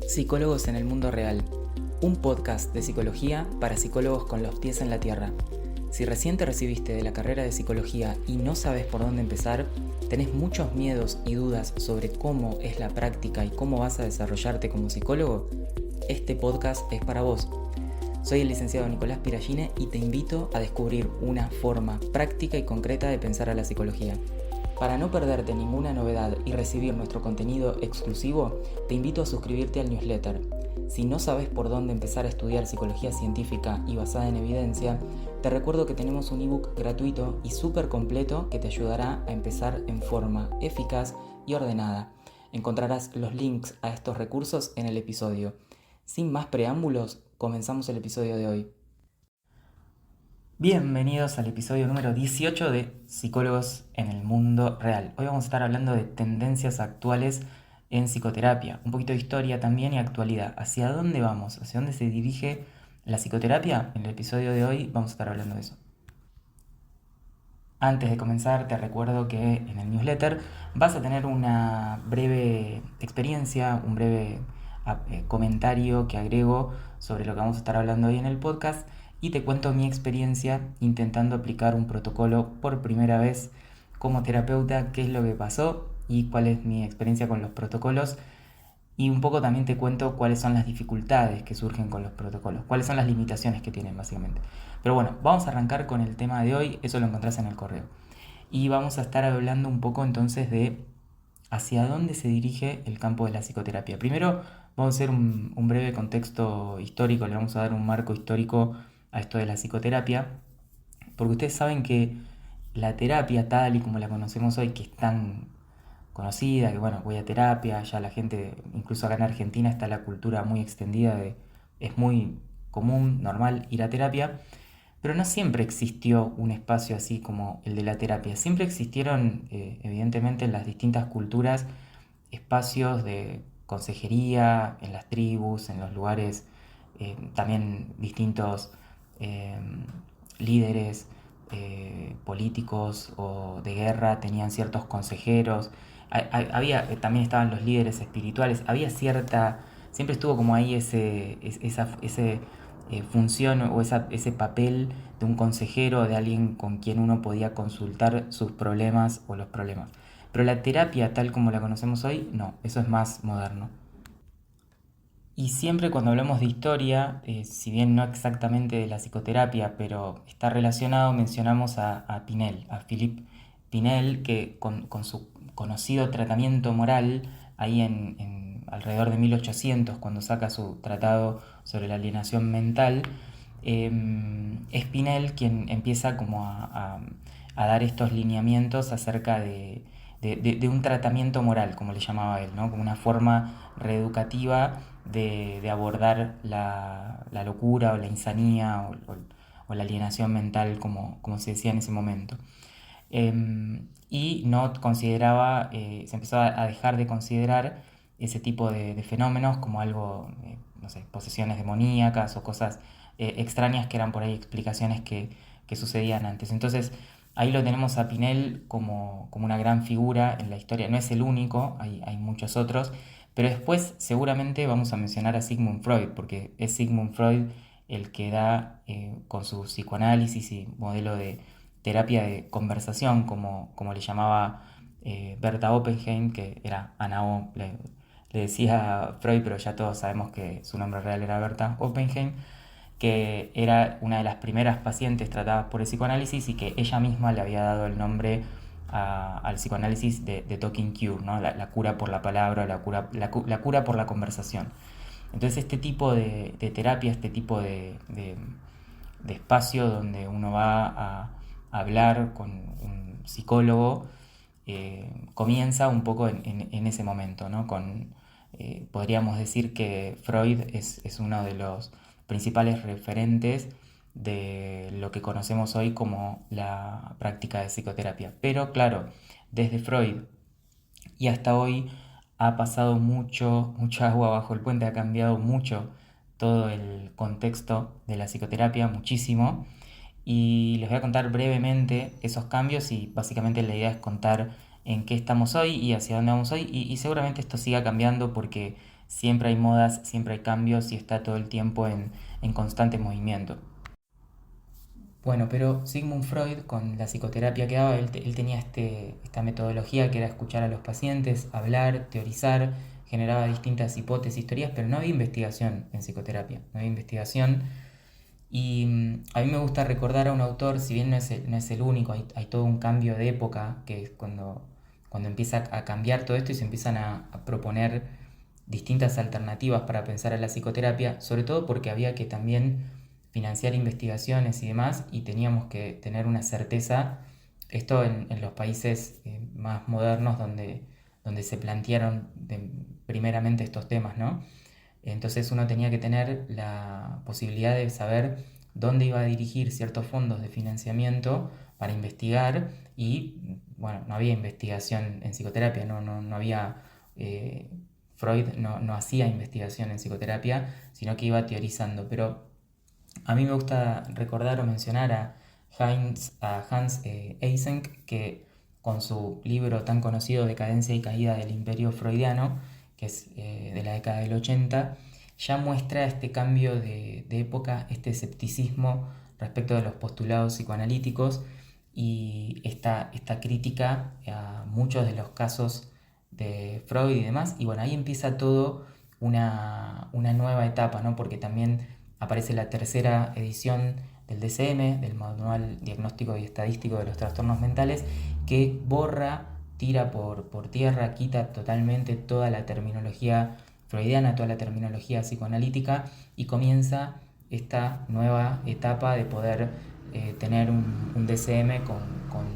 Psicólogos en el mundo real, un podcast de psicología para psicólogos con los pies en la tierra. Si recién te recibiste de la carrera de psicología y no sabes por dónde empezar, tenés muchos miedos y dudas sobre cómo es la práctica y cómo vas a desarrollarte como psicólogo, este podcast es para vos. Soy el licenciado Nicolás Piragine y te invito a descubrir una forma práctica y concreta de pensar a la psicología. Para no perderte ninguna novedad y recibir nuestro contenido exclusivo, te invito a suscribirte al newsletter. Si no sabes por dónde empezar a estudiar psicología científica y basada en evidencia, te recuerdo que tenemos un ebook gratuito y súper completo que te ayudará a empezar en forma eficaz y ordenada. Encontrarás los links a estos recursos en el episodio. Sin más preámbulos, comenzamos el episodio de hoy. Bienvenidos al episodio número 18 de Psicólogos en el mundo real. Hoy vamos a estar hablando de tendencias actuales en psicoterapia, un poquito de historia también y actualidad. ¿Hacia dónde vamos? ¿Hacia dónde se dirige la psicoterapia? En el episodio de hoy vamos a estar hablando de eso. Antes de comenzar, te recuerdo que en el newsletter vas a tener una breve experiencia, un breve comentario que agrego sobre lo que vamos a estar hablando hoy en el podcast y te cuento mi experiencia intentando aplicar un protocolo por primera vez como terapeuta, qué es lo que pasó y cuál es mi experiencia con los protocolos. Y un poco también te cuento cuáles son las dificultades que surgen con los protocolos, cuáles son las limitaciones que tienen básicamente. Pero bueno, vamos a arrancar con el tema de hoy, eso lo encontrás en el correo. Y vamos a estar hablando un poco entonces de hacia dónde se dirige el campo de la psicoterapia. Primero vamos a hacer un breve contexto histórico, le vamos a dar un marco histórico a esto de la psicoterapia, porque ustedes saben que la terapia tal y como la conocemos hoy, que es tan conocida, que bueno, voy a terapia, ya la gente, incluso acá en Argentina está la cultura muy extendida de, es muy común, normal ir a terapia, pero no siempre existió un espacio así como el de la terapia. Siempre existieron, evidentemente, en las distintas culturas, espacios de consejería, en las tribus, en los lugares, también distintos eh, líderes políticos o de guerra tenían ciertos consejeros. Había, también estaban los líderes espirituales, había cierta, siempre estuvo como ahí ese función o ese papel de un consejero, de alguien con quien uno podía consultar sus problemas o los problemas. Pero la terapia tal como la conocemos hoy, no, eso es más moderno. Y siempre cuando hablamos de historia, si bien no exactamente de la psicoterapia, pero está relacionado, mencionamos a Pinel, a Philippe Pinel, que con su conocido tratamiento moral, ahí alrededor de 1800, cuando saca su tratado sobre la alienación mental, es Pinel quien empieza como a dar estos lineamientos acerca de un tratamiento moral, como le llamaba él, ¿no? Como una forma reeducativa de abordar la locura o la insanía o la alienación mental, como se decía en ese momento. Y no consideraba, se empezó a dejar de considerar ese tipo de fenómenos como algo, no sé, posesiones demoníacas o cosas extrañas que eran por ahí explicaciones que sucedían antes. Entonces, ahí lo tenemos a Pinel como una gran figura en la historia. No es el único, hay muchos otros, pero después seguramente vamos a mencionar a Sigmund Freud, porque es Sigmund Freud el que da con su psicoanálisis y modelo de terapia de conversación, como le llamaba Berta Oppenheim, que era Ana O, le decía Freud, pero ya todos sabemos que su nombre real era Berta Oppenheim, que era una de las primeras pacientes tratadas por el psicoanálisis y que ella misma le había dado el nombre al psicoanálisis de Talking Cure, ¿no? La cura por la palabra, la cura por la conversación. Entonces este tipo de terapia, este tipo de espacio donde uno va a hablar con un psicólogo, comienza un poco en ese momento, ¿no? Podríamos decir que Freud es uno de los principales referentes de lo que conocemos hoy como la práctica de psicoterapia. Pero claro, desde Freud y hasta hoy ha pasado mucha agua bajo el puente, ha cambiado mucho todo el contexto de la psicoterapia, muchísimo. Y les voy a contar brevemente esos cambios y básicamente la idea es contar en qué estamos hoy y hacia dónde vamos hoy y seguramente esto siga cambiando porque siempre hay modas, siempre hay cambios y está todo el tiempo en constante movimiento. Bueno, pero Sigmund Freud, con la psicoterapia que daba, él tenía esta metodología que era escuchar a los pacientes, hablar, teorizar, generaba distintas hipótesis, teorías, pero no había investigación en psicoterapia, no había investigación. Y a mí me gusta recordar a un autor, si bien no es el único, hay todo un cambio de época, que es cuando empieza a cambiar todo esto y se empiezan a proponer distintas alternativas para pensar a la psicoterapia, sobre todo porque había que también financiar investigaciones y demás, y teníamos que tener una certeza, esto en los países más modernos donde se plantearon primeramente estos temas, ¿no? Entonces uno tenía que tener la posibilidad de saber dónde iba a dirigir ciertos fondos de financiamiento para investigar y, bueno, no había investigación en psicoterapia, no había... Freud no hacía investigación en psicoterapia, sino que iba teorizando. Pero a mí me gusta recordar o mencionar a Hans Eysenck, que con su libro tan conocido Decadencia y Caída del Imperio Freudiano, que es de la década del 80, ya muestra este cambio de época, este escepticismo respecto de los postulados psicoanalíticos y esta crítica a muchos de los casos de Freud y demás. Y bueno, ahí empieza todo una nueva etapa, ¿no? Porque también aparece la tercera edición del DCM, del Manual Diagnóstico y Estadístico de los Trastornos Mentales, que borra, tira por tierra, quita totalmente toda la terminología freudiana, toda la terminología psicoanalítica y comienza esta nueva etapa de poder tener un DCM con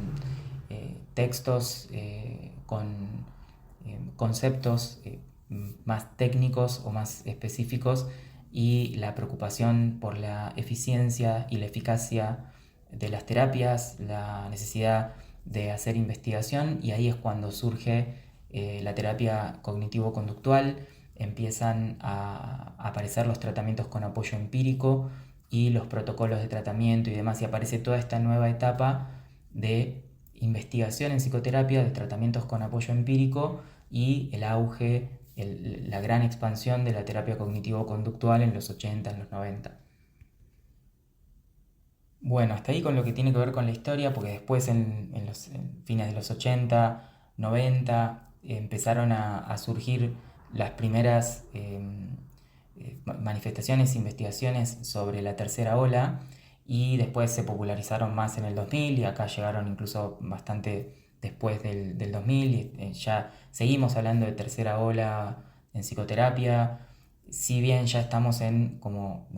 textos, con conceptos más técnicos o más específicos y la preocupación por la eficiencia y la eficacia de las terapias, la necesidad de hacer investigación y ahí es cuando surge la terapia cognitivo-conductual, empiezan a aparecer los tratamientos con apoyo empírico y los protocolos de tratamiento y demás y aparece toda esta nueva etapa de investigación en psicoterapia, de tratamientos con apoyo empírico y el auge, la gran expansión de la terapia cognitivo-conductual en los 80, en los 90. Bueno, hasta ahí con lo que tiene que ver con la historia, porque después en los fines de los 80, 90, empezaron a surgir las primeras manifestaciones, investigaciones sobre la tercera ola y después se popularizaron más en el 2000 y acá llegaron incluso bastante después del 2000 y ya seguimos hablando de tercera ola en psicoterapia, si bien ya estamos en como,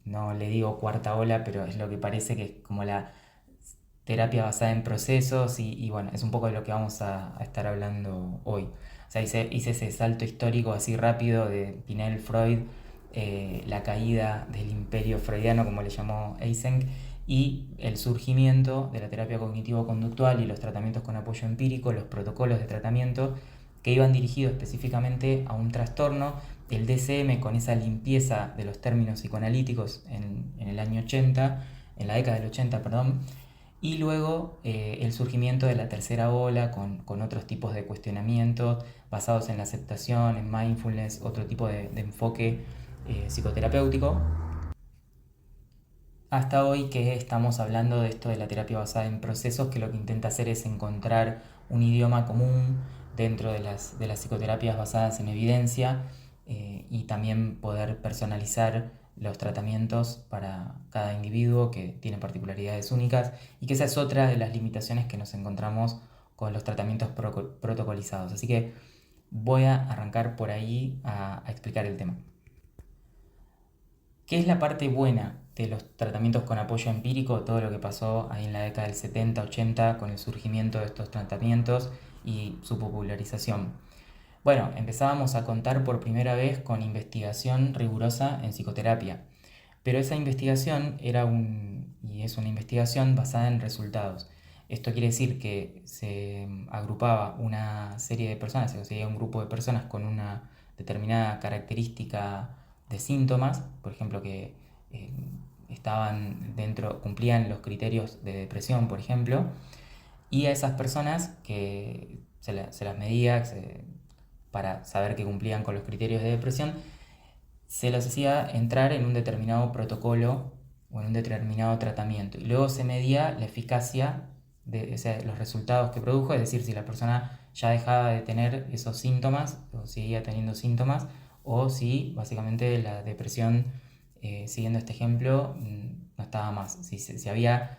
no le digo cuarta ola, pero es lo que parece que es como la terapia basada en procesos y bueno, es un poco de lo que vamos a estar hablando hoy. O sea, hice ese salto histórico así rápido de Pinel, Freud, la caída del imperio freudiano, como le llamó Eysenck, y el surgimiento de la terapia cognitivo-conductual y los tratamientos con apoyo empírico, los protocolos de tratamiento que iban dirigidos específicamente a un trastorno, el DCM con esa limpieza de los términos psicoanalíticos en el año 80, en la década del 80, perdón, y luego el surgimiento de la tercera ola con otros tipos de cuestionamientos basados en la aceptación, en mindfulness, otro tipo de enfoque psicoterapéutico, hasta hoy que estamos hablando de esto de la terapia basada en procesos, que lo que intenta hacer es encontrar un idioma común dentro de las psicoterapias basadas en evidencia y también poder personalizar los tratamientos para cada individuo que tiene particularidades únicas y que esa es otra de las limitaciones que nos encontramos con los tratamientos protocolizados. Así que voy a arrancar por ahí a explicar el tema. ¿Qué es la parte buena de los tratamientos con apoyo empírico? Todo lo que pasó ahí en la década del 70, 80 con el surgimiento de estos tratamientos y su popularización. Bueno, empezábamos a contar por primera vez con investigación rigurosa en psicoterapia, pero esa investigación y es una investigación basada en resultados. Esto quiere decir que se agrupaba una serie de personas, se conseguía un grupo de personas con una determinada característica de síntomas, por ejemplo, que eh, cumplían los criterios de depresión, por ejemplo, y a esas personas que se las medía, para saber que cumplían con los criterios de depresión, se los hacía entrar en un determinado protocolo o en un determinado tratamiento. Y luego se medía la eficacia o sea, los resultados que produjo, es decir, si la persona ya dejaba de tener esos síntomas o seguía teniendo síntomas, o si básicamente la depresión, siguiendo este ejemplo, no estaba más, si se había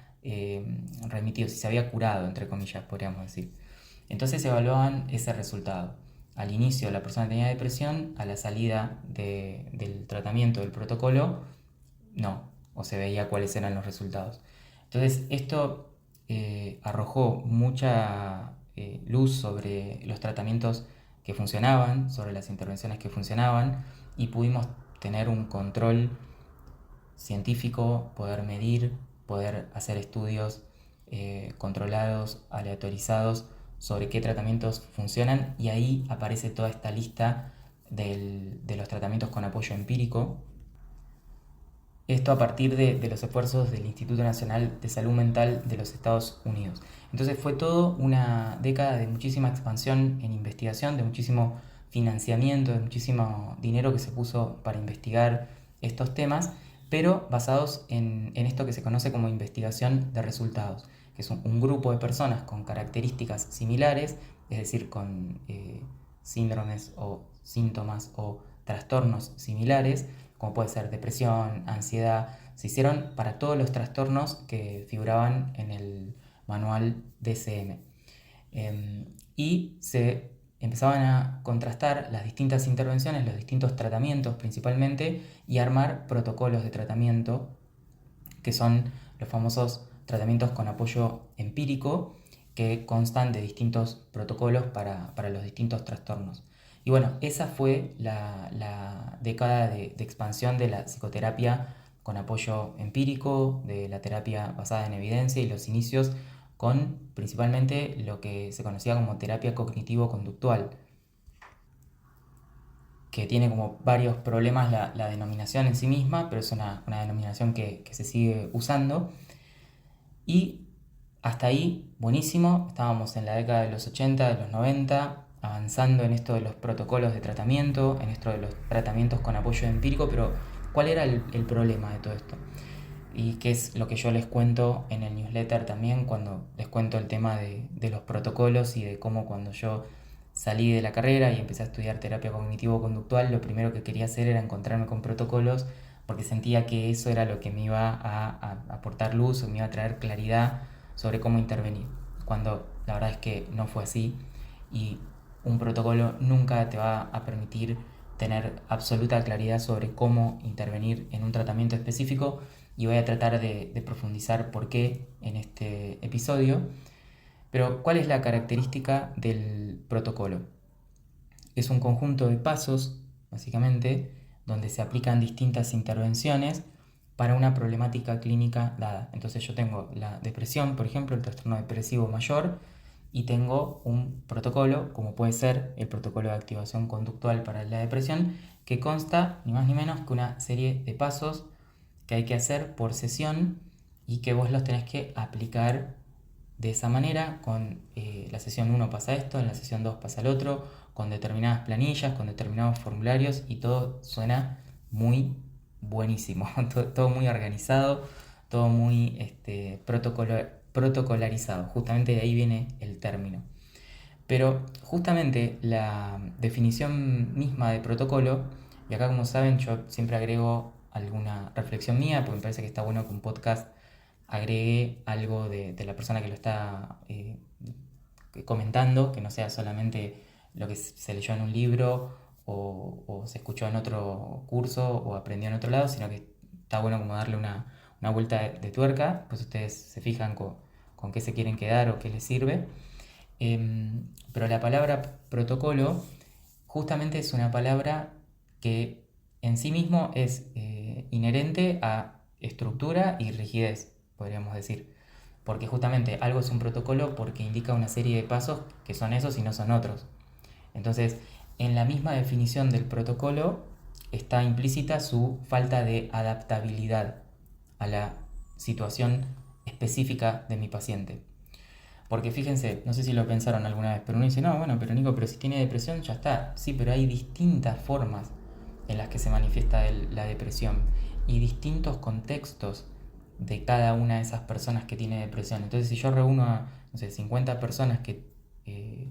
remitido, si se había curado, entre comillas, podríamos decir. Entonces evaluaban ese resultado. Al inicio la persona tenía depresión, a la salida del tratamiento, del protocolo, no, o se veía cuáles eran los resultados. Entonces esto arrojó mucha luz sobre los tratamientos que funcionaban, sobre las intervenciones que funcionaban, y pudimos tener un control científico, poder medir, poder hacer estudios controlados, aleatorizados, sobre qué tratamientos funcionan, y ahí aparece toda esta lista de los tratamientos con apoyo empírico. Esto a partir de los esfuerzos del Instituto Nacional de Salud Mental de los Estados Unidos. Entonces fue todo una década de muchísima expansión en investigación, de muchísimo financiamiento, de muchísimo dinero que se puso para investigar estos temas, pero basados en esto que se conoce como investigación de resultados, que es un grupo de personas con características similares, es decir, con síndromes o síntomas o trastornos similares, como puede ser depresión, ansiedad. Se hicieron para todos los trastornos que figuraban en el manual DSM. Y se empezaban a contrastar las distintas intervenciones, los distintos tratamientos principalmente, y armar protocolos de tratamiento, que son los famosos tratamientos con apoyo empírico, que constan de distintos protocolos para los distintos trastornos. Y bueno, esa fue la década de expansión de la psicoterapia con apoyo empírico, de la terapia basada en evidencia, y los inicios con principalmente lo que se conocía como terapia cognitivo-conductual, que tiene como varios problemas la denominación en sí misma, pero es una denominación que se sigue usando. Y hasta ahí, buenísimo, estábamos en la década de los 80, de los 90, avanzando en esto de los protocolos de tratamiento, en esto de los tratamientos con apoyo empírico, pero ¿cuál era el problema de todo esto? Y qué es lo que yo les cuento en el newsletter también, cuando les cuento el tema de los protocolos y de cómo cuando yo salí de la carrera y empecé a estudiar terapia cognitivo-conductual, lo primero que quería hacer era encontrarme con protocolos, porque sentía que eso era lo que me iba a aportar luz o me iba a traer claridad sobre cómo intervenir, cuando la verdad es que no fue así, y un protocolo nunca te va a permitir tener absoluta claridad sobre cómo intervenir en un tratamiento específico, y voy a tratar de profundizar por qué en este episodio. Pero ¿cuál es la característica del protocolo? Es un conjunto de pasos, básicamente, donde se aplican distintas intervenciones para una problemática clínica dada. Entonces yo tengo la depresión, por ejemplo, el trastorno depresivo mayor, y tengo un protocolo, como puede ser el protocolo de activación conductual para la depresión, que consta ni más ni menos que una serie de pasos que hay que hacer por sesión y que vos los tenés que aplicar de esa manera. Con la sesión 1 pasa esto, en la sesión 2 pasa el otro, con determinadas planillas, con determinados formularios, y todo suena muy buenísimo, todo muy organizado, todo muy protocolarizado. Justamente de ahí viene el término. Pero justamente la definición misma de protocolo, y acá como saben yo siempre agrego alguna reflexión mía, porque me parece que está bueno que un podcast agregue algo de la persona que lo está comentando, que no sea solamente lo que se leyó en un libro o se escuchó en otro curso o aprendió en otro lado, sino que está bueno como darle una vuelta de tuerca, pues ustedes se fijan con qué se quieren quedar o qué les sirve. Pero la palabra protocolo justamente es una palabra que en sí mismo es inherente a estructura y rigidez, podríamos decir. Porque justamente algo es un protocolo porque indica una serie de pasos que son esos y no son otros. Entonces, en la misma definición del protocolo está implícita su falta de adaptabilidad a la situación específica de mi paciente. Porque fíjense, no sé si lo pensaron alguna vez, pero uno dice, no, bueno, pero Nico, pero si tiene depresión ya está. Sí, pero hay distintas formas en las que se manifiesta la depresión y distintos contextos de cada una de esas personas que tiene depresión. Entonces, si yo reúno a, no sé, 50 personas eh,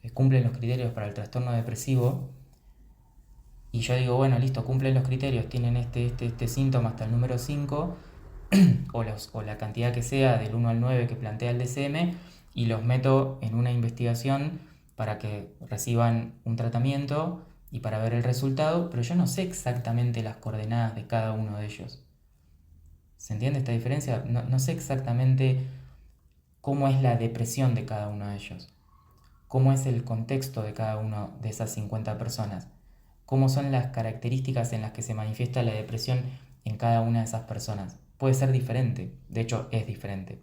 que cumplen los criterios para el trastorno depresivo, y yo digo, bueno, listo, cumplen los criterios, tienen este síntoma hasta el número 5 o la cantidad que sea del 1 al 9 que plantea el DCM, y los meto en una investigación para que reciban un tratamiento y para ver el resultado, pero yo no sé exactamente las coordenadas de cada uno de ellos. ¿Se entiende esta diferencia? No sé exactamente cómo es la depresión de cada uno de ellos, cómo es el contexto de cada una de esas 50 personas, cómo son las características en las que se manifiesta la depresión en cada una de esas personas. Puede ser diferente, de hecho es diferente.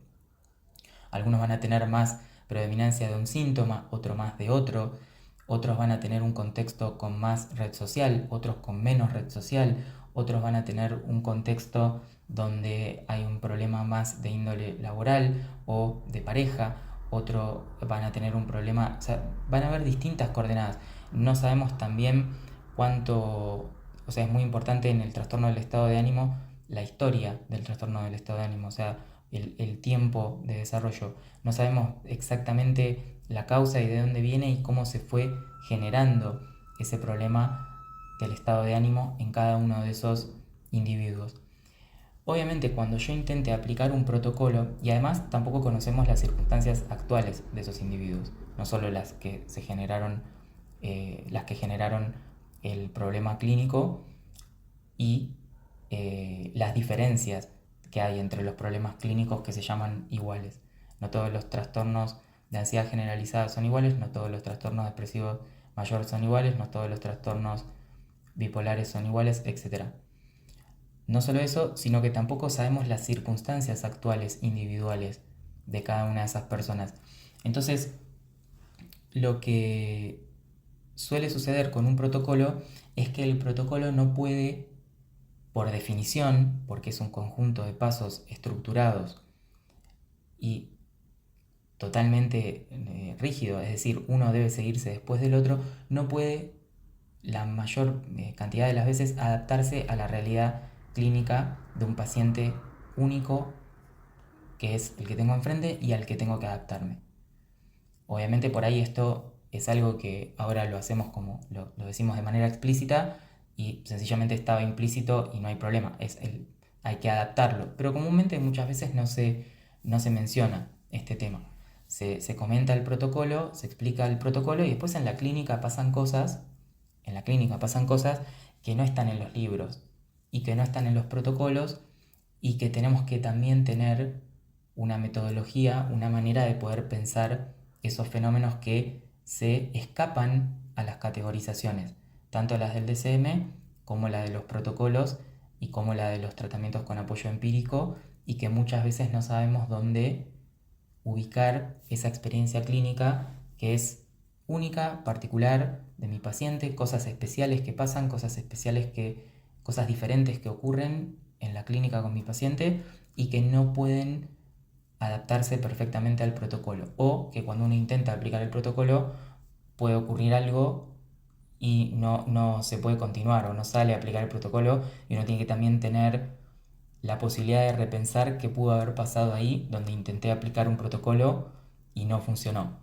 Algunos van a tener más predominancia de un síntoma, otro más de otro, otros van a tener un contexto con más red social, otros con menos red social, otros van a tener un contexto donde hay un problema más de índole laboral o de pareja, otros van a tener un problema, o sea, van a haber distintas coordenadas. No sabemos también cuánto, o sea, es muy importante en el trastorno del estado de ánimo la historia del trastorno del estado de ánimo, o sea, el tiempo de desarrollo. No sabemos exactamente la causa y de dónde viene y cómo se fue generando ese problema del estado de ánimo en cada uno de esos individuos. Obviamente cuando yo intente aplicar un protocolo, y además tampoco conocemos las circunstancias actuales de esos individuos, no solo las que se generaron, las que generaron el problema clínico y las diferencias que hay entre los problemas clínicos que se llaman iguales. No todos los trastornos de ansiedad generalizada son iguales, no todos los trastornos depresivos mayores son iguales, no todos los trastornos bipolares son iguales, etc. No solo eso, sino que tampoco sabemos las circunstancias actuales individuales de cada una de esas personas. Entonces, lo que suele suceder con un protocolo es que el protocolo no puede, por definición, porque es un conjunto de pasos estructurados y totalmente rígido, es decir, uno debe seguirse después del otro, no puede la mayor cantidad de las veces adaptarse a la realidad clínica de un paciente único, que es el que tengo enfrente y al que tengo que adaptarme. Obviamente por ahí esto es algo que ahora lo hacemos como lo decimos de manera explícita y sencillamente estaba implícito y no hay problema, hay que adaptarlo. Pero comúnmente muchas veces no se menciona este tema. Se comenta el protocolo, se explica el protocolo y después en la clínica pasan cosas, que no están en los libros y que no están en los protocolos y que tenemos que también tener una metodología, una manera de poder pensar esos fenómenos que se escapan a las categorizaciones, tanto las del DCM como la de los protocolos y como la de los tratamientos con apoyo empírico, y que muchas veces no sabemos dónde ubicar esa experiencia clínica que es única, particular de mi paciente, cosas especiales que pasan, cosas diferentes que ocurren en la clínica con mi paciente y que no pueden adaptarse perfectamente al protocolo, o que cuando uno intenta aplicar el protocolo puede ocurrir algo y no se puede continuar o no sale a aplicar el protocolo, y uno tiene que también tener la posibilidad de repensar qué pudo haber pasado ahí donde intenté aplicar un protocolo y no funcionó.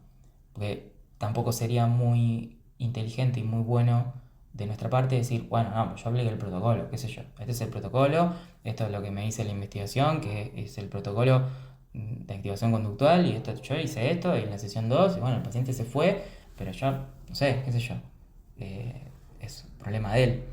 Porque tampoco sería muy inteligente y muy bueno de nuestra parte decir, bueno, no, pues yo apliqué el protocolo, qué sé yo, este es el protocolo, esto es lo que me dice la investigación, que es el protocolo de activación conductual, y esto, yo hice esto y en la sesión 2 y bueno, el paciente se fue, pero yo, no sé, qué sé yo, es un problema de él,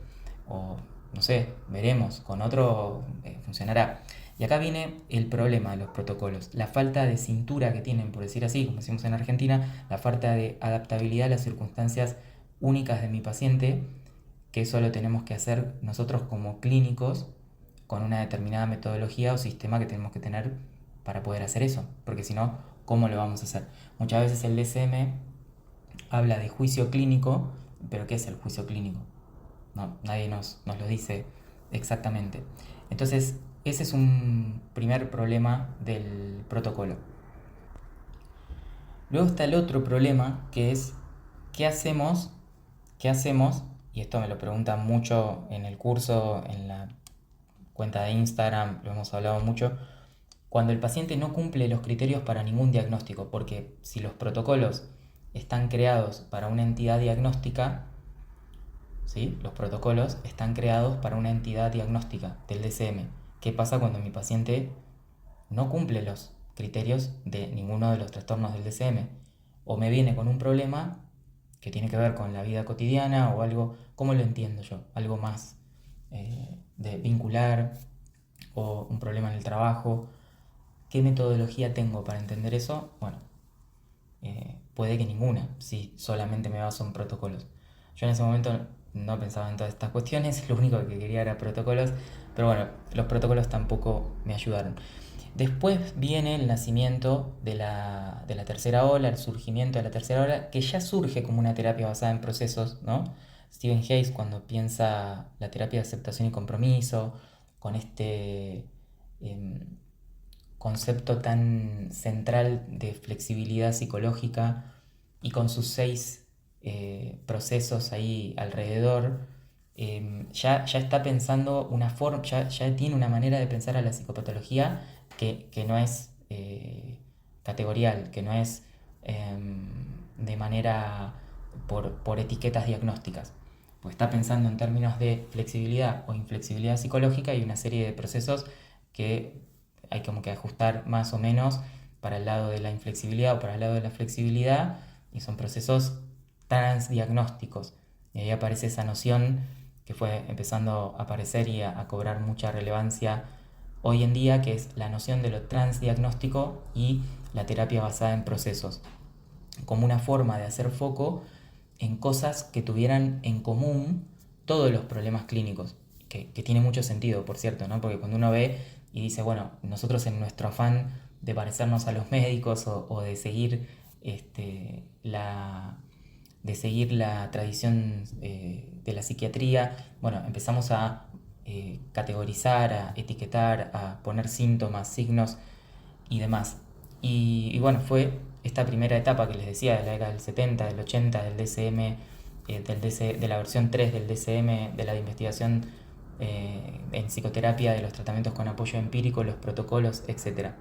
o no sé, veremos, con otro funcionará. Y acá viene el problema de los protocolos, la falta de cintura que tienen, por decir así, como decimos en Argentina, la falta de adaptabilidad a las circunstancias únicas de mi paciente, que eso lo tenemos que hacer nosotros como clínicos con una determinada metodología o sistema que tenemos que tener para poder hacer eso, porque si no, ¿cómo lo vamos a hacer? Muchas veces el DSM habla de juicio clínico, pero ¿qué es el juicio clínico? No, nadie nos lo dice exactamente. Entonces, ese es un primer problema del protocolo. Luego está el otro problema, que es ¿qué hacemos? ¿Qué hacemos? Y esto me lo preguntan mucho en el curso, en la cuenta de Instagram, lo hemos hablado mucho, cuando el paciente no cumple los criterios para ningún diagnóstico, porque si los protocolos están creados para una entidad diagnóstica, ¿sí? Los protocolos están creados para una entidad diagnóstica del DCM. ¿Qué pasa cuando mi paciente no cumple los criterios de ninguno de los trastornos del DCM? O me viene con un problema que tiene que ver con la vida cotidiana o algo, ¿cómo lo entiendo yo? Algo más de vincular o un problema en el trabajo. ¿Qué metodología tengo para entender eso? Bueno, puede que ninguna, si solamente me baso en protocolos. Yo en ese momento no pensaba en todas estas cuestiones, lo único que quería era protocolos, pero bueno, los protocolos tampoco me ayudaron. Después viene el nacimiento de la tercera ola, el surgimiento de la tercera ola, que ya surge como una terapia basada en procesos, ¿no? Stephen Hayes, cuando piensa la terapia de aceptación y compromiso, con este concepto tan central de flexibilidad psicológica y con sus 6 procesos ahí alrededor, ya está pensando una forma, ya tiene una manera de pensar a la psicopatología que no es categorial, que no es de manera por etiquetas diagnósticas. Pues está pensando en términos de flexibilidad o inflexibilidad psicológica y una serie de procesos que hay como que ajustar más o menos para el lado de la inflexibilidad o para el lado de la flexibilidad, y son procesos transdiagnósticos. Y ahí aparece esa noción que fue empezando a aparecer y a cobrar mucha relevancia hoy en día, que es la noción de lo transdiagnóstico y la terapia basada en procesos, como una forma de hacer foco en cosas que tuvieran en común todos los problemas clínicos, que tiene mucho sentido, por cierto, ¿no? Porque cuando uno ve y dice, bueno, nosotros en nuestro afán de parecernos a los médicos o de seguir la tradición de la psiquiatría, bueno, empezamos a categorizar, a etiquetar, a poner síntomas, signos y demás. Y bueno, fue esta primera etapa que les decía, de la década del 70, del 80, del DCM, de la versión 3 del DCM, de la de investigación en psicoterapia, de los tratamientos con apoyo empírico, los protocolos, etc.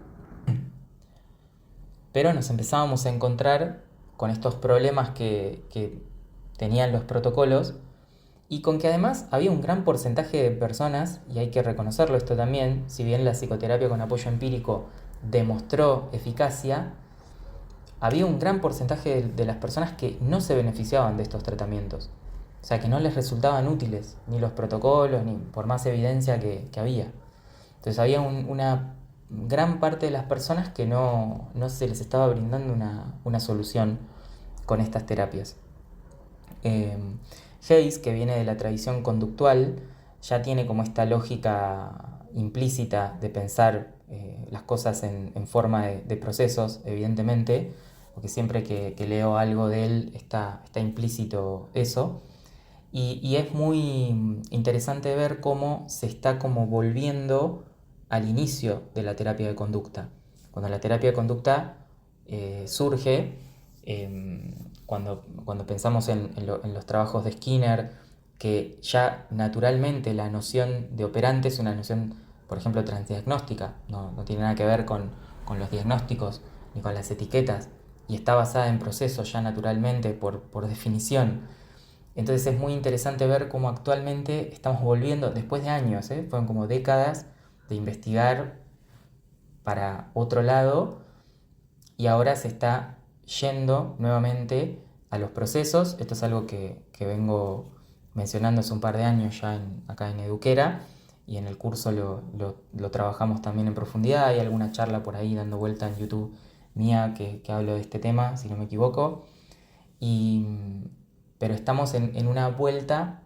Pero nos empezábamos a encontrar con estos problemas que tenían los protocolos, y con que además había un gran porcentaje de personas, y hay que reconocerlo esto también, si bien la psicoterapia con apoyo empírico demostró eficacia, había un gran porcentaje de las personas que no se beneficiaban de estos tratamientos. O sea, que no les resultaban útiles ni los protocolos, ni por más evidencia que había. Entonces había una gran parte de las personas que no se les estaba brindando una solución con estas terapias. Hayes, que viene de la tradición conductual, ya tiene como esta lógica implícita de pensar las cosas en forma de procesos, evidentemente, porque siempre que leo algo de él está implícito eso. Y es muy interesante ver cómo se está como volviendo al inicio de la terapia de conducta. Cuando la terapia de conducta surge, cuando pensamos en los trabajos de Skinner, que ya naturalmente la noción de operante es una noción, por ejemplo, transdiagnóstica, no tiene nada que ver con los diagnósticos ni con las etiquetas, y está basada en procesos ya naturalmente por definición. Entonces es muy interesante ver cómo actualmente estamos volviendo, después de años, fueron como décadas de investigar para otro lado, y ahora se está yendo nuevamente a los procesos. Esto es algo que vengo mencionando hace un par de años ya acá en Eduquera, y en el curso lo trabajamos también en profundidad. Hay alguna charla por ahí dando vuelta en YouTube mía que hablo de este tema, si no me equivoco. Pero estamos en una vuelta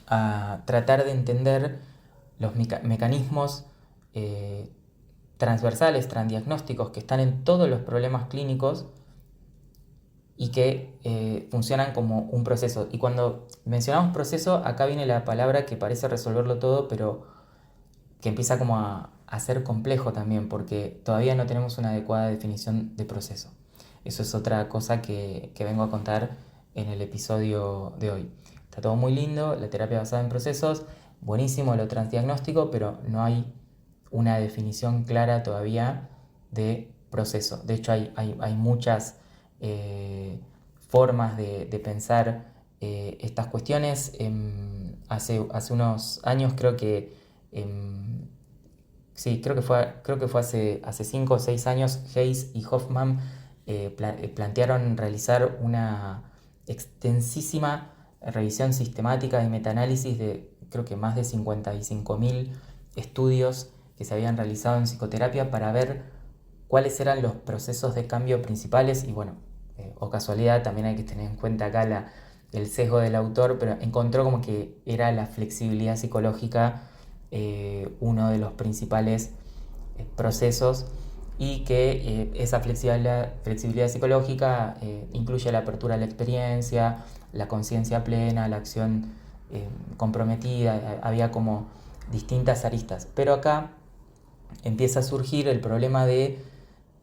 a tratar de entender los mecanismos transversales, transdiagnósticos, que están en todos los problemas clínicos y que funcionan como un proceso. Y cuando mencionamos proceso, acá viene la palabra que parece resolverlo todo, pero que empieza como a ser complejo también, porque todavía no tenemos una adecuada definición de proceso. eso es otra cosa que vengo a contar en el episodio de hoy. Está todo muy lindo, la terapia basada en procesos, buenísimo lo transdiagnóstico, pero no hay una definición clara todavía de proceso. De hecho, hay muchas formas de pensar estas cuestiones. Hace unos años sí, creo que fue hace 5 o 6 años, Hayes y Hoffman plantearon realizar una extensísima revisión sistemática y metaanálisis de creo que más de 55.000 estudios que se habían realizado en psicoterapia para ver cuáles eran los procesos de cambio principales y bueno, o casualidad, también hay que tener en cuenta acá el sesgo del autor, pero encontró como que era la flexibilidad psicológica uno de los principales procesos y que esa flexibilidad psicológica incluye la apertura a la experiencia, la conciencia plena, la acción comprometida, había como distintas aristas. Pero acá empieza a surgir el problema de,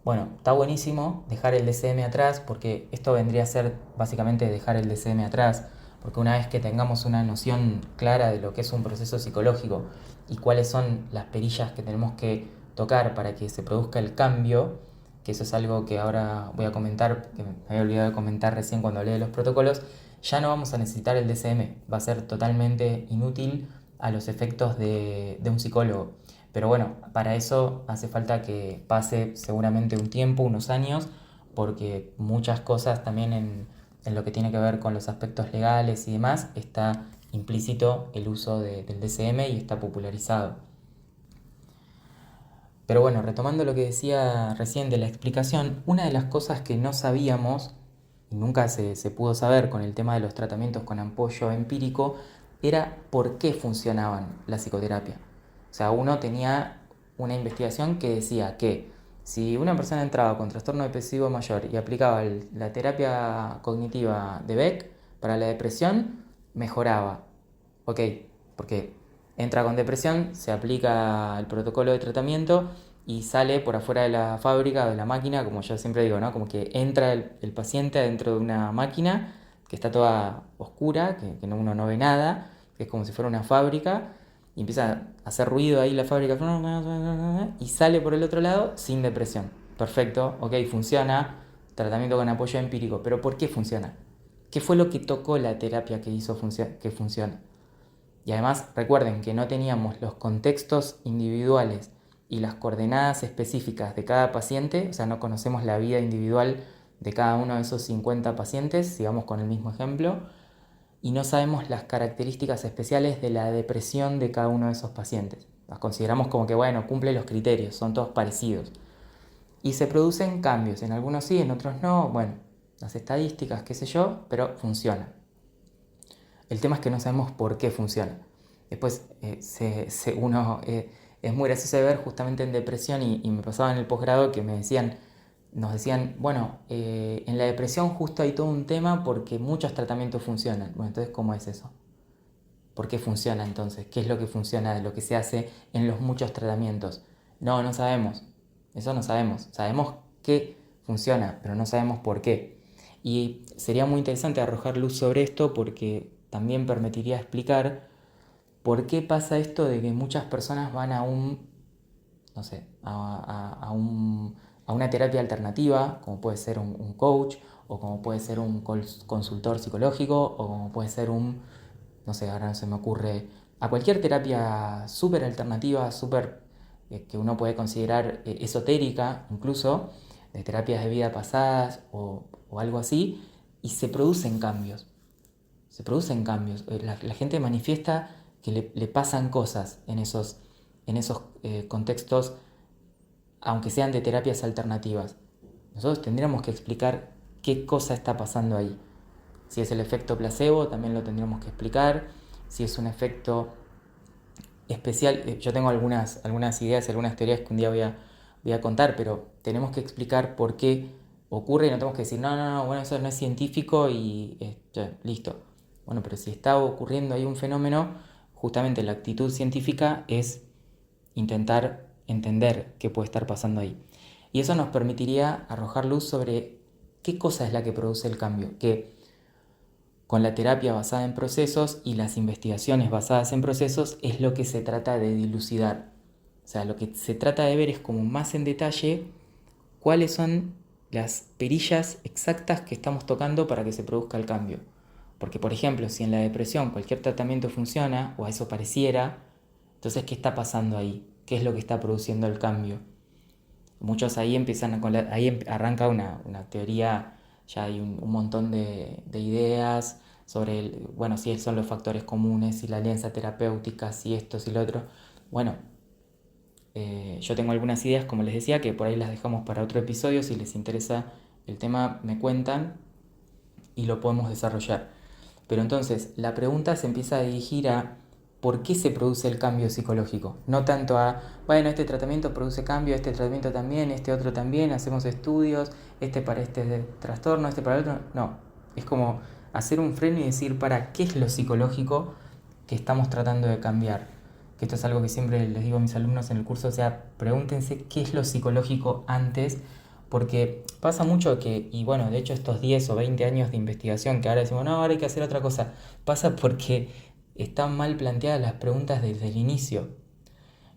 bueno, está buenísimo dejar el DCM atrás, porque esto vendría a ser básicamente dejar el DCM atrás, porque una vez que tengamos una noción clara de lo que es un proceso psicológico y cuáles son las perillas que tenemos que tocar para que se produzca el cambio, que eso es algo que ahora voy a comentar, que me había olvidado de comentar recién cuando hablé de los protocolos, ya no vamos a necesitar el DCM, va a ser totalmente inútil a los efectos de un psicólogo. Pero bueno, para eso hace falta que pase seguramente un tiempo, unos años, porque muchas cosas también en lo que tiene que ver con los aspectos legales y demás, está implícito el uso del DCM y está popularizado. Pero bueno, retomando lo que decía recién de la explicación, una de las cosas que no sabíamos, y nunca se pudo saber con el tema de los tratamientos con apoyo empírico, era por qué funcionaban la psicoterapia. O sea, uno tenía una investigación que decía que si una persona entraba con trastorno depresivo mayor y aplicaba la terapia cognitiva de Beck para la depresión, mejoraba. Ok, porque entra con depresión, se aplica el protocolo de tratamiento y sale por afuera de la fábrica o de la máquina, como yo siempre digo, ¿no? Como que entra el paciente dentro de una máquina que está toda oscura, que uno no ve nada, que es como si fuera una fábrica, y empieza a hacer ruido ahí la fábrica y sale por el otro lado sin depresión. Perfecto, ok, funciona, tratamiento con apoyo empírico, pero ¿por qué funciona? ¿Qué fue lo que tocó la terapia que hizo que funcione? Y además recuerden que no teníamos los contextos individuales y las coordenadas específicas de cada paciente, o sea, no conocemos la vida individual de cada uno de esos 50 pacientes, sigamos con el mismo ejemplo, y no sabemos las características especiales de la depresión de cada uno de esos pacientes. Las consideramos como que, bueno, cumple los criterios, son todos parecidos. Y se producen cambios, en algunos sí, en otros no, bueno, las estadísticas, qué sé yo, pero funciona. El tema es que no sabemos por qué funciona. Después es muy gracioso de ver justamente en depresión y me pasaba en el posgrado que nos decían, bueno, en la depresión justo hay todo un tema porque muchos tratamientos funcionan. Bueno, entonces, ¿cómo es eso? ¿Por qué funciona entonces? ¿Qué es lo que funciona de lo que se hace en los muchos tratamientos? No, no sabemos. Eso no sabemos. Sabemos que funciona, pero no sabemos por qué. Y sería muy interesante arrojar luz sobre esto porque también permitiría explicar por qué pasa esto de que muchas personas van no sé, a una terapia alternativa, como puede ser un coach, o como puede ser un consultor psicológico, o como puede ser no sé, ahora no se me ocurre, a cualquier terapia súper alternativa, súper que uno puede considerar esotérica, incluso, de terapias de vida pasadas o algo así, y se producen cambios. Se producen cambios. La gente manifiesta que le pasan cosas en esos contextos, aunque sean de terapias alternativas. Nosotros tendríamos que explicar qué cosa está pasando ahí. Si es el efecto placebo, también lo tendríamos que explicar. Si es un efecto especial, yo tengo algunas ideas, algunas teorías que un día voy a contar, pero tenemos que explicar por qué ocurre y no tenemos que decir, no, bueno, eso no es científico y ya, listo. Bueno, pero si está ocurriendo ahí un fenómeno, justamente la actitud científica es intentar entender qué puede estar pasando ahí. Y eso nos permitiría arrojar luz sobre ¿qué cosa es la que produce el cambio? Que con la terapia basada en procesos y las investigaciones basadas en procesos es lo que se trata de dilucidar. O sea, lo que se trata de ver es como más en detalle cuáles son las perillas exactas que estamos tocando para que se produzca el cambio. Porque, por ejemplo, si en la depresión cualquier tratamiento funciona, o a eso pareciera, entonces, ¿qué está pasando ahí? ¿Qué es lo que está produciendo el cambio? Muchos ahí empiezan ahí arranca una teoría, ya hay un montón de ideas sobre, bueno, si son los factores comunes, si la alianza terapéutica, si esto, si lo otro. Bueno, yo tengo algunas ideas, como les decía, que por ahí las dejamos para otro episodio. Si les interesa el tema, me cuentan y lo podemos desarrollar. Pero entonces, la pregunta se empieza a dirigir a por qué se produce el cambio psicológico. No tanto a, bueno, este tratamiento produce cambio, este tratamiento también, este otro también, hacemos estudios, este para este trastorno, este para el otro. No, es como hacer un freno y decir, para, ¿qué es lo psicológico que estamos tratando de cambiar? Que esto es algo que siempre les digo a mis alumnos en el curso, o sea, pregúntense qué es lo psicológico antes, porque pasa mucho que, y bueno, de hecho estos 10 o 20 años de investigación que ahora decimos, no, ahora hay que hacer otra cosa, pasa porque están mal planteadas las preguntas desde el inicio.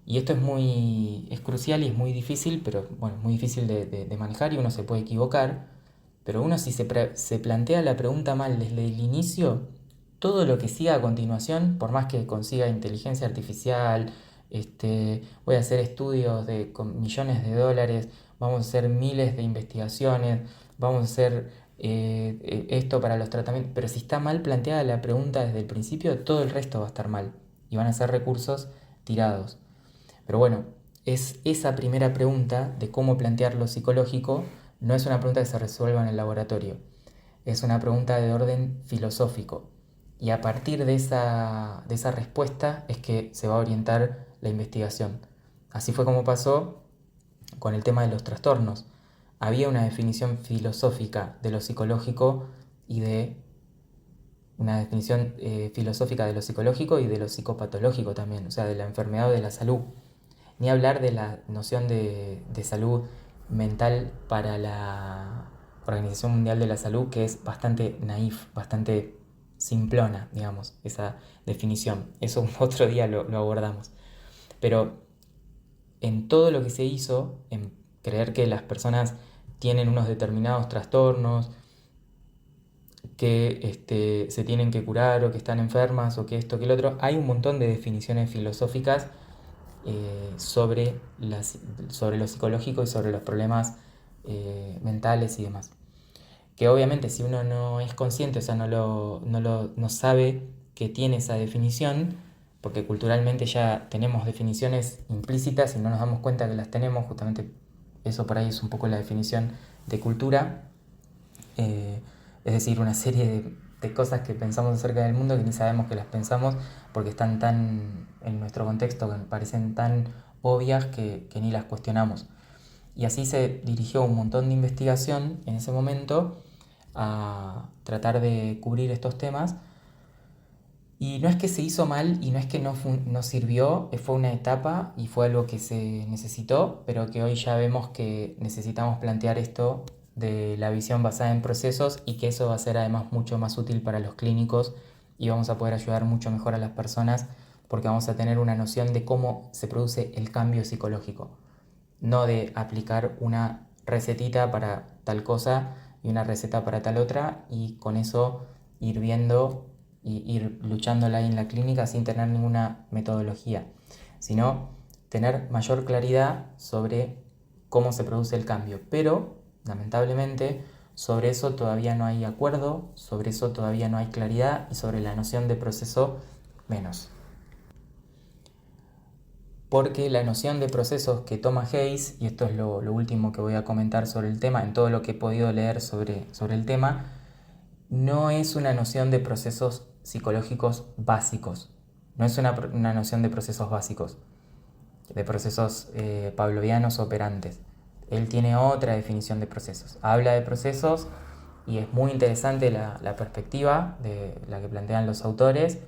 Y esto es crucial y es muy difícil, pero bueno, muy difícil de manejar y uno se puede equivocar. Pero uno si se plantea la pregunta mal desde el inicio, todo lo que siga a continuación, por más que consiga inteligencia artificial, voy a hacer estudios con millones de dólares, vamos a hacer miles de investigaciones, vamos a hacer esto para los tratamientos, pero si está mal planteada la pregunta desde el principio, todo el resto va a estar mal y van a ser recursos tirados. Pero bueno, es esa primera pregunta de cómo plantear lo psicológico, no es una pregunta que se resuelva en el laboratorio, es una pregunta de orden filosófico. Y a partir de esa respuesta es que se va a orientar la investigación. Así fue como pasó con el tema de los trastornos. Había una definición filosófica de lo psicológico y de una definición filosófica de lo psicológico y de lo psicopatológico también, o sea, de la enfermedad o de la salud. Ni hablar de la noción de salud mental para la Organización Mundial de la Salud, que es bastante naif, bastante simplona, digamos, esa definición. Eso otro día lo abordamos. Pero en todo lo que se hizo, en creer que las personas tienen unos determinados trastornos, que se tienen que curar o que están enfermas o que esto, que el otro, hay un montón de definiciones filosóficas sobre lo psicológico y sobre los problemas mentales y demás. Que obviamente si uno no es consciente, o sea, no sabe que tiene esa definición, porque culturalmente ya tenemos definiciones implícitas y no nos damos cuenta que las tenemos, justamente eso por ahí es un poco la definición de cultura, es decir, una serie de cosas que pensamos acerca del mundo que ni sabemos que las pensamos porque están tan en nuestro contexto, que parecen tan obvias que ni las cuestionamos. Y así se dirigió un montón de investigación en ese momento a tratar de cubrir estos temas. Y no es que se hizo mal y no es que no sirvió, fue una etapa y fue algo que se necesitó, pero que hoy ya vemos que necesitamos plantear esto de la visión basada en procesos y que eso va a ser además mucho más útil para los clínicos y vamos a poder ayudar mucho mejor a las personas porque vamos a tener una noción de cómo se produce el cambio psicológico, no de aplicar una recetita para tal cosa y una receta para tal otra y con eso ir viendo y ir luchándola ahí en la clínica sin tener ninguna metodología, sino tener mayor claridad sobre cómo se produce el cambio. Pero, lamentablemente, sobre eso todavía no hay acuerdo, sobre eso todavía no hay claridad y sobre la noción de proceso menos. Porque la noción de procesos que toma Hayes, y esto es lo último que voy a comentar sobre el tema, en todo lo que he podido leer sobre el tema, no es una noción de procesos psicológicos básicos, no es una noción de procesos básicos, de procesos pavlovianos operantes. Él tiene otra definición de procesos. Habla de procesos y es muy interesante la perspectiva de la que plantean los autores.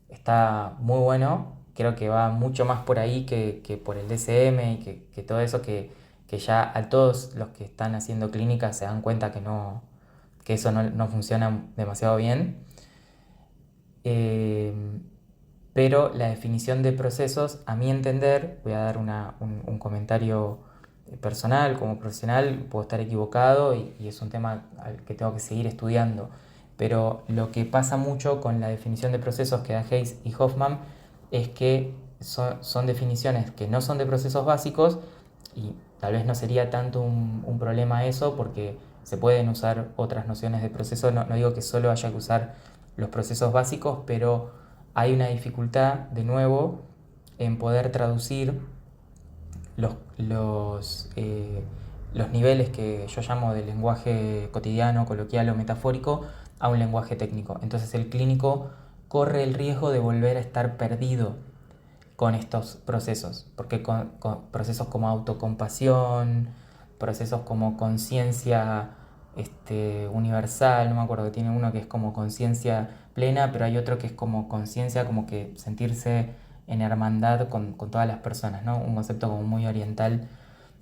Está muy bueno, creo que va mucho más por ahí que por el DSM y que todo eso que que ya a todos los que están haciendo clínica se dan cuenta que eso no funciona demasiado bien. Pero la definición de procesos, a mi entender, voy a dar un comentario personal, como profesional, puedo estar equivocado y es un tema al que tengo que seguir estudiando. Pero lo que pasa mucho con la definición de procesos que da Hayes y Hoffman es que son definiciones que no son de procesos básicos y tal vez no sería tanto un problema eso porque se pueden usar otras nociones de proceso. No digo que solo haya que usar los procesos básicos, pero hay una dificultad, de nuevo, en poder traducir los, los, eh, los niveles que yo llamo de lenguaje cotidiano, coloquial o metafórico a un lenguaje técnico. Entonces el clínico corre el riesgo de volver a estar perdido con estos procesos, porque con procesos como autocompasión, procesos como conciencia universal, no me acuerdo que tiene uno que es como conciencia plena, pero hay otro que es como conciencia, como que sentirse en hermandad con todas las personas, ¿no? Un concepto como muy oriental.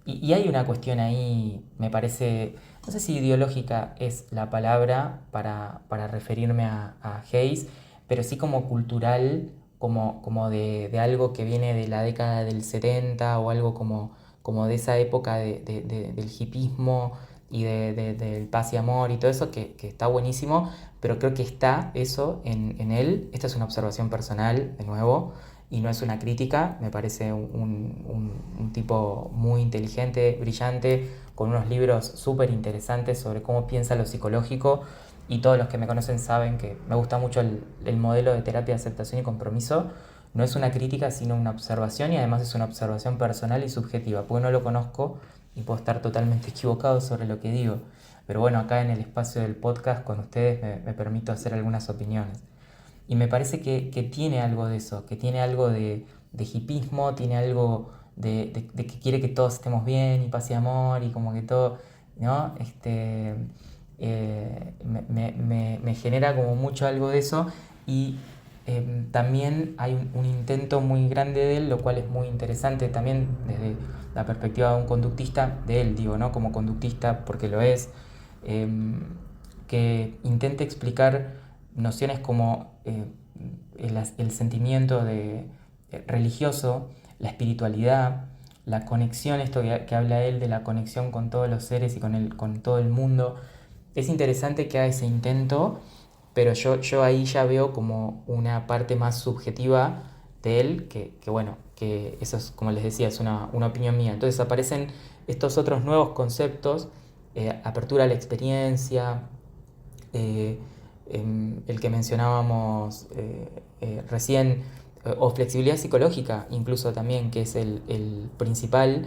Y hay una cuestión ahí, me parece, no sé si ideológica es la palabra para referirme a Hayes, pero sí como cultural, como de algo que viene de la década del 70 o algo como de esa época del hipismo y del paz y amor y todo eso, que está buenísimo, pero creo que está eso en él. Esta es una observación personal, de nuevo, y no es una crítica. Me parece un tipo muy inteligente, brillante, con unos libros súper interesantes sobre cómo piensa lo psicológico, y todos los que me conocen saben que me gusta mucho el modelo de terapia de aceptación y compromiso. No es una crítica, sino una observación, y además es una observación personal y subjetiva, porque no lo conozco y puedo estar totalmente equivocado sobre lo que digo. Pero bueno, acá en el espacio del podcast con ustedes me permito hacer algunas opiniones. Y me parece que tiene algo de eso, que tiene algo de hipismo, tiene algo de que quiere que todos estemos bien y paz y amor y como que todo, ¿no? Me genera como mucho algo de eso, y también hay un intento muy grande de él, lo cual es muy interesante también desde la perspectiva de un conductista, de él digo, ¿no? Como conductista, porque lo es, que intente explicar nociones como el sentimiento religioso, la espiritualidad, la conexión, esto que habla él de la conexión con todos los seres y con todo el mundo. Es interesante que haga ese intento, pero yo ahí ya veo como una parte más subjetiva de él, que bueno, que eso es, como les decía, es una opinión mía. Entonces aparecen estos otros nuevos conceptos, apertura a la experiencia, eh, el que mencionábamos recién, o flexibilidad psicológica incluso también, que es el principal,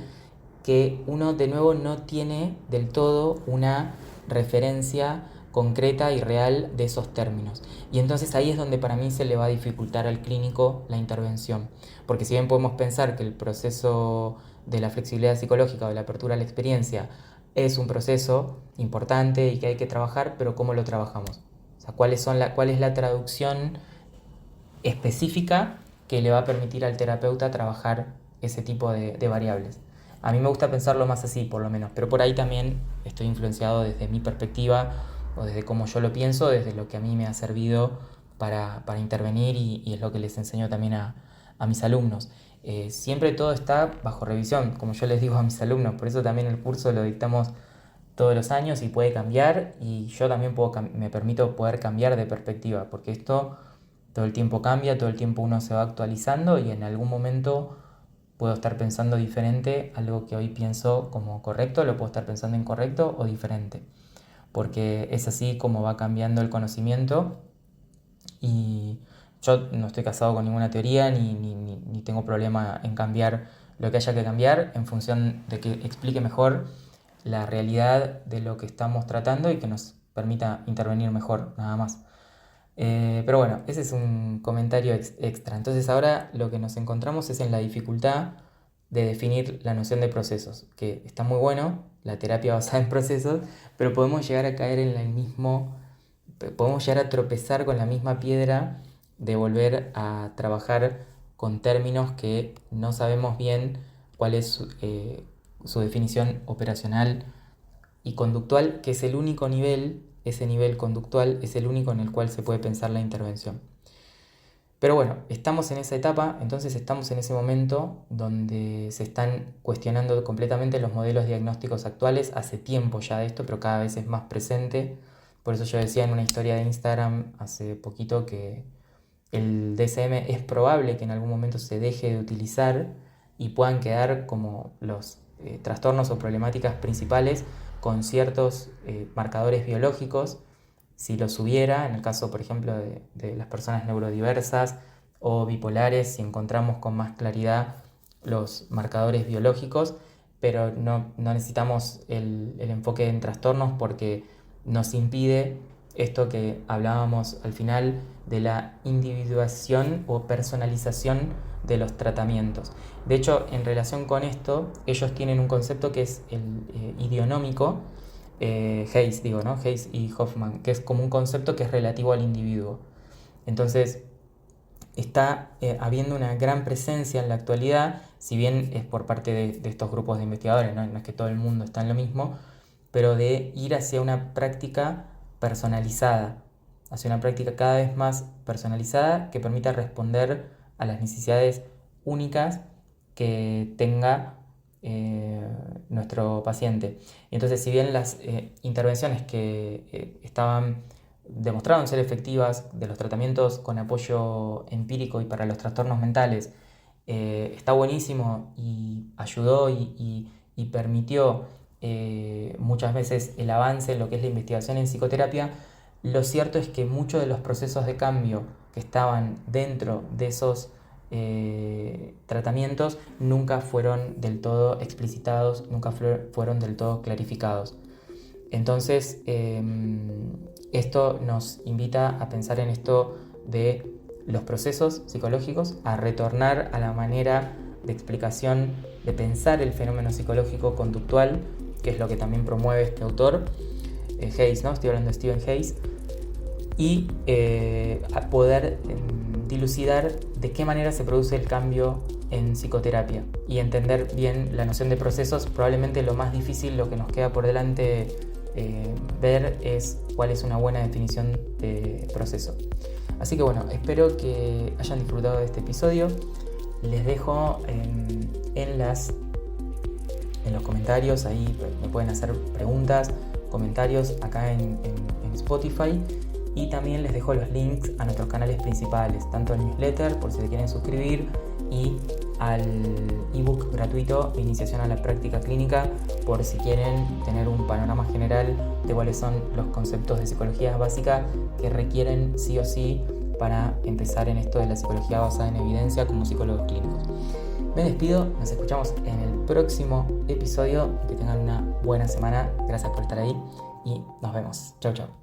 que uno de nuevo no tiene del todo una referencia concreta y real de esos términos. Y entonces ahí es donde para mí se le va a dificultar al clínico la intervención. Porque si bien podemos pensar que el proceso de la flexibilidad psicológica o de la apertura a la experiencia es un proceso importante y que hay que trabajar, pero ¿cómo lo trabajamos? O sea, ¿cuál es la traducción específica que le va a permitir al terapeuta trabajar ese tipo de variables? A mí me gusta pensarlo más así, por lo menos, pero por ahí también estoy influenciado desde mi perspectiva o desde cómo yo lo pienso, desde lo que a mí me ha servido para intervenir, y es lo que les enseño también a mis alumnos. Siempre todo está bajo revisión, como yo les digo a mis alumnos, por eso también el curso lo dictamos todos los años y puede cambiar, y yo también me permito poder cambiar de perspectiva, porque esto todo el tiempo cambia, todo el tiempo uno se va actualizando, y en algún momento puedo estar pensando diferente. Algo que hoy pienso como correcto lo puedo estar pensando incorrecto o diferente, porque es así como va cambiando el conocimiento. Y yo no estoy casado con ninguna teoría ni tengo problema en cambiar lo que haya que cambiar en función de que explique mejor la realidad de lo que estamos tratando y que nos permita intervenir mejor, nada más. Pero bueno, ese es un comentario extra. Entonces ahora lo que nos encontramos es en la dificultad de definir la noción de procesos, que está muy bueno, la terapia basada en procesos, pero podemos llegar a caer en el mismo, podemos llegar a tropezar con la misma piedra de volver a trabajar con términos que no sabemos bien cuál es su definición operacional y conductual, que es el único nivel, ese nivel conductual es el único en el cual se puede pensar la intervención. Pero bueno, estamos en esa etapa, entonces estamos en ese momento donde se están cuestionando completamente los modelos diagnósticos actuales, hace tiempo ya de esto, pero cada vez es más presente. Por eso yo decía en una historia de Instagram hace poquito que el DSM es probable que en algún momento se deje de utilizar y puedan quedar como los trastornos o problemáticas principales con ciertos marcadores biológicos, si los hubiera, en el caso, por ejemplo, de las personas neurodiversas o bipolares, si encontramos con más claridad los marcadores biológicos, pero no necesitamos el enfoque en trastornos porque nos impide esto que hablábamos al final de la individuación o personalización de los tratamientos. De hecho, en relación con esto, ellos tienen un concepto que es el idionómico, Hayes, ¿no? Hayes y Hoffman, que es como un concepto que es relativo al individuo. Entonces, está habiendo una gran presencia en la actualidad, si bien es por parte de estos grupos de investigadores, no es que todo el mundo está en lo mismo, pero de ir hacia una práctica personalizada, hacia una práctica cada vez más personalizada que permita responder a las necesidades únicas que tenga nuestro paciente. Y entonces, si bien las intervenciones que estaban demostraron ser efectivas de los tratamientos con apoyo empírico y para los trastornos mentales, está buenísimo y ayudó y permitió muchas veces el avance en lo que es la investigación en psicoterapia, lo cierto es que muchos de los procesos de cambio que estaban dentro de esos tratamientos nunca fueron del todo explicitados, nunca fueron del todo clarificados. Entonces, esto nos invita a pensar en esto de los procesos psicológicos, a retornar a la manera de explicación, de pensar el fenómeno psicológico conductual, que es lo que también promueve este autor, Hayes, ¿no? Estoy hablando de Stephen Hayes, y a poder dilucidar de qué manera se produce el cambio en psicoterapia y entender bien la noción de procesos. Probablemente lo más difícil, lo que nos queda por delante ver es cuál es una buena definición de proceso. Así que bueno, espero que hayan disfrutado de este episodio. Les dejo en los comentarios, ahí me pueden hacer preguntas, comentarios acá en Spotify, y también les dejo los links a nuestros canales principales, tanto al newsletter por si se quieren suscribir y al ebook gratuito Iniciación a la Práctica Clínica por si quieren tener un panorama general de cuáles son los conceptos de psicología básica que requieren sí o sí para empezar en esto de la psicología basada en evidencia como psicólogos clínicos. Me despido, nos escuchamos en el próximo episodio, que tengan una buena semana, gracias por estar ahí y nos vemos. Chau, chau.